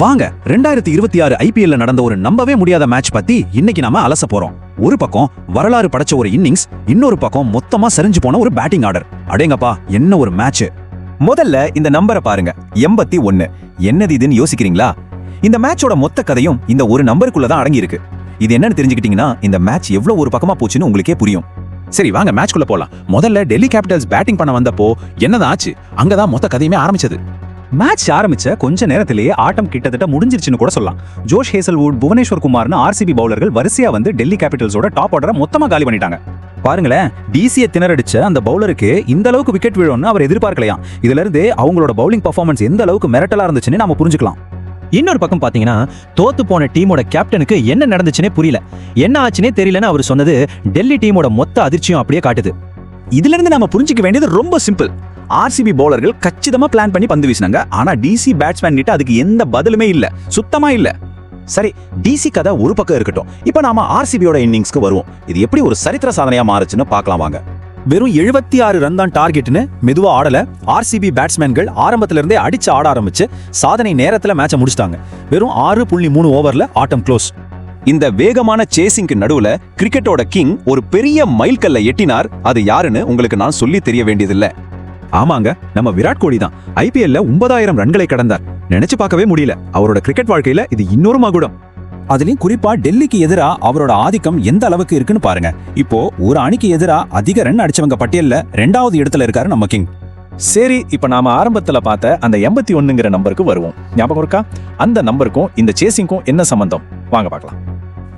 வாங்க 2026 ஐபிஎல்ல நடந்த ஒரு நம்பவே முடியாத மேட்ச் பத்தி இன்னைக்கு நாம அலச போறோம். ஒரு பக்கம் வரலாறு படைச்ச ஒரு இன்னிங்ஸ், இன்னொரு பக்கம் மொத்தமா சரிஞ்சு போன ஒரு பேட்டிங் ஆர்டர். அடேங்கப்பா, என்ன ஒரு மேட்ச்! முதல்ல இந்த நம்பரை பாருங்க, 81. என்னது இதுன்னு யோசிக்கிறீங்களா? இந்த மேட்சோட மொத்த கதையும் இந்த ஒரு நம்பருக்குள்ள தான் அடங்கி இருக்கு. இது என்னன்னு தெரிஞ்சுக்கிட்டீங்கன்னா இந்த மேட்ச் எவ்வளவு ஒரு பக்கமா போச்சுன்னு உங்களுக்கே புரியும். சரி, வாங்க மேட்ச்க்குள்ள போலாம். முதல்ல டெல்லி கேபிட்டல்ஸ் பேட்டிங் பண்ண வந்தப்போ என்னதான் ஆச்சு? அங்கதான் மொத்த கதையுமே ஆரம்பிச்சது. மேட்ச் ஆரம்பிச்ச கொஞ்ச நேரத்திலேயே ஆட்டம் கிட்டத்தட்ட முடிஞ்சிருச்சுன்னு கூட சொல்லலாம். ஜோஷ் ஹேசல்வுட், புவனேஸ்வர் குமார்னு ஆர்சிபி பவுலர்கள் வரிசையா வந்து டெல்லி கேபிட்டல்ஸோட டாப் ஆர்டரை மொத்தமா காலி பண்ணிட்டாங்க. பாருங்களேன், டிசியை திணறடிச்ச அந்த பவுலருக்கு இந்த அளவுக்கு விக்கெட் விழும்னு அவர் எதிர்பார்க்கலையாம். இதுல இருந்து அவங்களோட பவுலிங் பர்ஃபார்மன்ஸ் எந்த அளவுக்கு மிரட்டலா இருந்துச்சுன்னு நாம புரிஞ்சுக்கலாம். இன்னொரு பக்கம் பாத்தீங்கன்னா, தோத்து போன டீமோட கேப்டனுக்கு என்ன நடந்துச்சுனே புரியல, என்ன ஆச்சுனே தெரியலன்னு அவர் சொன்னது டெல்லி டீமோட மொத்த அதிர்ச்சியும் அப்படியே காட்டுது. இதுல இருந்து நாம புரிஞ்சுக்க வேண்டியது ரொம்ப சிம்பிள். ஆர்சிபி பவுலர்கள் கச்சிதமா பிளான் பண்ணி பந்து வீசினாங்க. ஆனா டிசி பேட்ஸ்மேன் கிட்ட அதுக்கு எந்த பதிலுமே இல்ல, சுத்தமா இல்ல. சரி, டிசி கதை ஒரு பக்கம் இருக்கட்டும். இப்ப நாம ஆர்சிபியோட இன்னிங்ஸ்க்கு வருவோம். இது எப்படி ஒரு சரித்திர சாதனையா மாறுச்சுன்னு பார்க்கலாம் வாங்க. வெறும் 76 ரன் தான் டார்கெட்னு மெதுவா ஆடல. ஆர்சிபி பேட்ஸ்மேன்கள் ஆரம்பத்துல இருந்தே அடிச்சு ஆட ஆரம்பிச்சு சாதனை நேரத்துல மேட்சை முடிச்சிட்டாங்க. வெறும் 6.3 ஓவர்ல ஆட்டம் க்ளோஸ். இந்த வேகமான சேசிங்க்கு நடுவுல கிரிக்கெட்டோட கிங் ஒரு பெரிய மைல்கல்லை எட்டினார். அது யாருன்னு உங்களுக்கு நான் சொல்லி தெரிய வேண்டியதில்லை. ஆமாங்க, நம்ம விராட் கோலி தான். ஐபிஎல்ல 9000 ரன்களை கடந்தார். நினைச்சு பார்க்கவே முடியல. அவரோட கிரிக்கெட் வாழ்க்கையில இது இன்னொரு மகுடம். அதுலயும் குறிப்பா டெல்லிக்கு எதிரா அவரோட ஆதிக்கம் எந்த அளவுக்கு இருக்குன்னு பாருங்க. இப்போ ஒரு அணிக்கு எதிரா அதிக ரன் அடிச்சவங்க பட்டியல்ல 2வது இடத்துல இருக்காரு நம்ம கிங். சரி, இப்ப நாம ஆரம்பத்துல பார்த்த அந்த 81ங்கிற நம்பருக்கு வருவோம். ஞாபகம் இருக்கா? அந்த நம்பருக்கும் இந்த சேசிங்க்கும் என்ன சம்பந்தம்? வாங்க பார்க்கலாம்.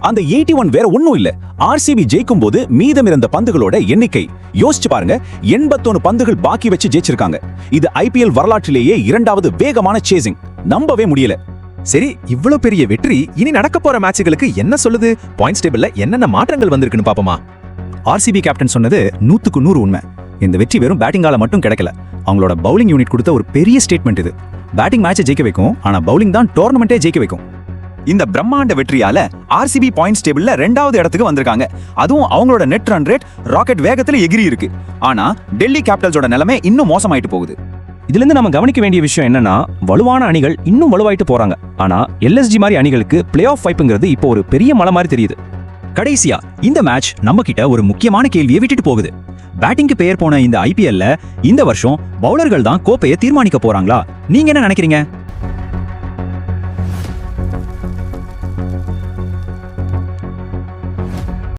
அந்த 81 வேற ஒண்ணும் இல்ல, ஆர்சிபி ஜெயிக்கும் போது மீதம் இருந்த பந்துகளோட எண்ணிக்கை. யோசிச்சு பாருங்க, 81 பந்துகள் பாக்கி வச்சு ஜெயிச்சிருக்காங்க. இது ஐபிஎல் வரலாற்றிலேயே 2வது வேகமான சேசிங். நம்பவே முடியல. சரி, இவ்வளவு பெரிய வெற்றி இனி நடக்க போற மேட்சுகளுக்கு என்ன சொல்லுது? பாயிண்ட்ஸ் டேபிள்ல என்னென்ன மாற்றங்கள் வந்திருக்குன்னு பாப்போமா? ஆர்சிபி கேப்டன் சொன்னது 100க்கு 100 உண்மை. இந்த வெற்றி வெறும் பேட்டிங்கால மட்டும் கிடைக்கல. அவங்களோட பவுலிங் யூனிட் கொடுத்த ஒரு பெரிய ஸ்டேட்மெண்ட் இது. பேட்டிங் மேட்சை ஜெயிக்க வைக்கும், ஆனா பவுலிங் தான் டோர்னமெண்ட்டே ஜெயிக்க வைக்கும். இந்த பிரம்மாண்ட வெற்றியால ஆர்சிபி பாயிண்ட்ஸ் டேபிள்ல 2வது இடத்துக்கு வந்திருக்காங்க. அதுவும் அவங்களோட நெட் ரன் ரேட் ராக்கெட் வேகத்துல எகிரி இருக்கு. ஆனா டெல்லி கேபிட்டல்ஸோட நிலைமை இன்னும் மோசமாயிட்டு போகுது. இதுல இருந்து நம்ம கவனிக்க வேண்டிய விஷயம் என்னன்னா, வலுவான அணிகள் இன்னும் வலுவாயிட்டு போறாங்க. ஆனா எல்எஸ்ஜி மாதிரி அணிகளுக்கு பிளே ஆஃப் வாய்ப்புங்கிறது இப்போ ஒரு பெரிய மலை மாதிரி தெரியுது. கடைசியா இந்த மேட்ச் நம்ம கிட்ட ஒரு முக்கியமான கேள்வியை விட்டுட்டு போகுது. பேட்டிங்க்கு பெயர் போன இந்த ஐபிஎல்ல இந்த வருஷம் பவுலர்கள் தான் கோப்பையை தீர்மானிக்க போறாங்களா? நீங்க என்ன நினைக்கிறீங்க?